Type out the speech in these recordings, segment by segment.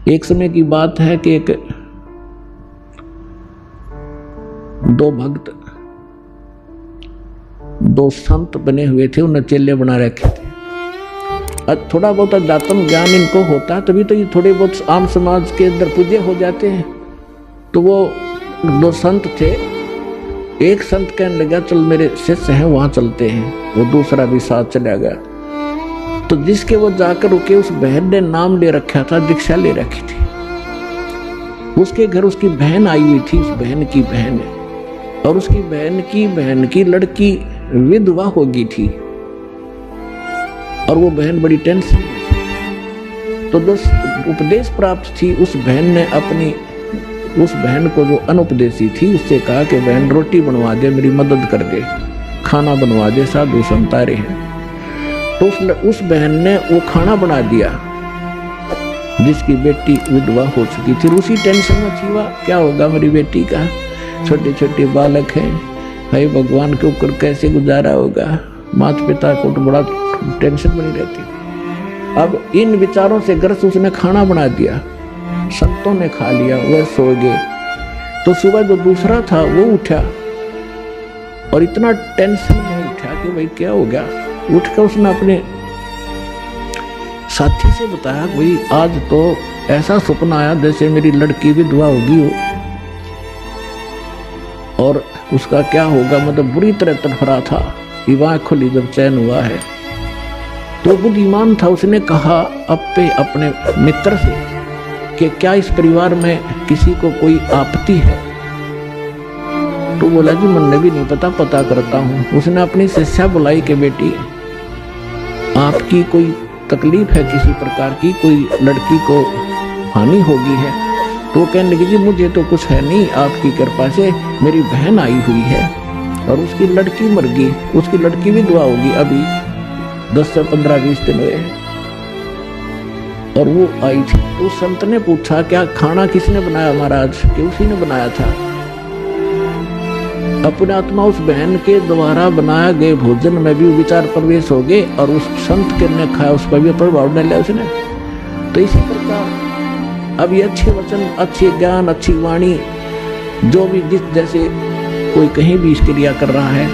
एक समय की बात है कि दो भक्त, दो संत बने हुए थे, उन्हें चेले बना रखे थे। थोड़ा बहुत अध्यात्म ज्ञान इनको होता है तभी तो ये थोड़े बहुत आम समाज के अंदर पूज्य हो जाते हैं। तो वो दो संत थे, एक संत कहने लगा चल मेरे शिष्य हैं वहां चलते हैं, वो दूसरा भी साथ चला गया। तो जिसके वो जाकर रुके उस बहन ने नाम ले रखा था, दीक्षा ले रखी थी। उसके घर उसकी बहन आई हुई थी, उस बहन की बहन है, और उसकी बहन की लड़की विधवा हो गई थी और वो बहन बड़ी टेंशन में थी। तो उपदेश प्राप्त थी, उस बहन ने अपनी उस बहन को जो अनुपदेशी थी उससे कहा कि बहन रोटी बनवा दे, मेरी मदद कर दे, खाना बनवा दे, साधु संत आ रहे हैं। तो उस बहन ने वो खाना बना दिया जिसकी बेटी विधवा हो चुकी थी। उसी टेंशन में थी वह, क्या होगा मेरी बेटी का, छोटे छोटे बालक हैं, भाई भगवान के ऊपर कैसे गुजारा होगा, माता पिता को तो बड़ा टेंशन बनी रहती। अब इन विचारों से ग्रस्त उसने खाना बना दिया, संतों ने खा लिया, वह सो गए। तो सुबह जो दूसरा था वो उठा और इतना टेंशन में उठा कि भाई क्या हो गया। उठकर उसने अपने साथी से बताया, भाई आज तो ऐसा सपना आया जैसे मेरी लड़की विधवा होगी हो और उसका क्या होगा, मतलब बुरी तरह तड़फड़ा था। विवाह खुली जब चैन हुआ है तो बुद्धिमान था, उसने कहा अपने मित्र से कि क्या इस परिवार में किसी को कोई आपत्ति है। तो बोला जी मन भी नहीं पता करता हूँ। उसने अपनी शिष्या बुलाई कि बेटी आपकी कोई तकलीफ है किसी प्रकार की, कोई लड़की को हानि होगी है। तो कहने लगी जी मुझे तो कुछ है नहीं, आपकी कृपा से मेरी बहन आई हुई है और उसकी लड़की मर गई, उसकी लड़की भी विधवा होगी, अभी 10 से 15-20 दिन हुए और वो आई थी। तो उस संत ने पूछा क्या खाना किसने बनाया महाराज, कि उसी ने बनाया था। अपने आत्मा उस बहन के द्वारा बनाया गए भोजन में भी विचार प्रवेश हो गए और उस संत के ने खाया, उस पर भी प्रभाव डाला उसने। तो इसी प्रकार अब ये अच्छे वचन, अच्छे ज्ञान, अच्छी वाणी जो भी जिस जैसे कोई कहीं भी इसके क्रिया कर रहा है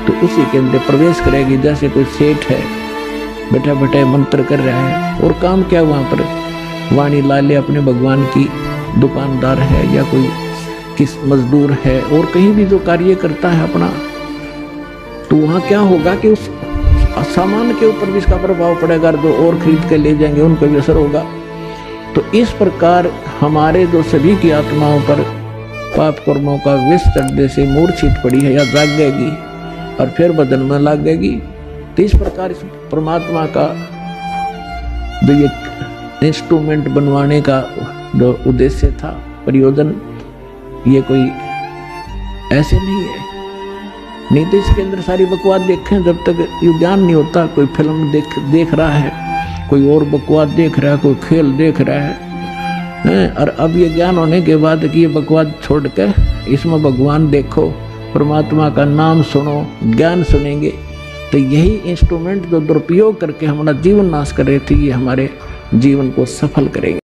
तो उसी के अंदर प्रवेश करेगी। जैसे कोई सेठ है बैठा बैठे मंत्र कर रहा है और काम क्या वहाँ पर वाणी ला ले अपने भगवान की, दुकानदार है या कोई किस मजदूर है और कहीं भी जो कार्य करता है अपना, तो वहाँ क्या होगा कि उस सामान के ऊपर भी इसका प्रभाव पड़ेगा, जो और खरीद के ले जाएंगे उन पर भी असर होगा। तो इस प्रकार हमारे जो सभी की आत्माओं पर पाप कर्मों का विष चढ़ने से मूर्छित पड़ी है या जागेगी और फिर बदन में लागेगी। तो इस प्रकार इस परमात्मा का जो ये इंस्ट्रूमेंट बनवाने का जो उद्देश्य था, प्रयोजन, ये कोई ऐसे नहीं है। नहीं तो इसके अंदर सारी बकवास देखें, जब तक ये ज्ञान नहीं होता, कोई फिल्म देख रहा है, कोई और बकवास देख रहा है, कोई खेल देख रहा है, और अब ये ज्ञान होने के बाद कि ये बकवास छोड़ के इसमें भगवान देखो, परमात्मा का नाम सुनो, ज्ञान सुनेंगे, तो यही इंस्ट्रूमेंट जो दुरुपयोग करके हमारा जीवन नाश कर रहे थे, ये हमारे जीवन को सफल करेंगे।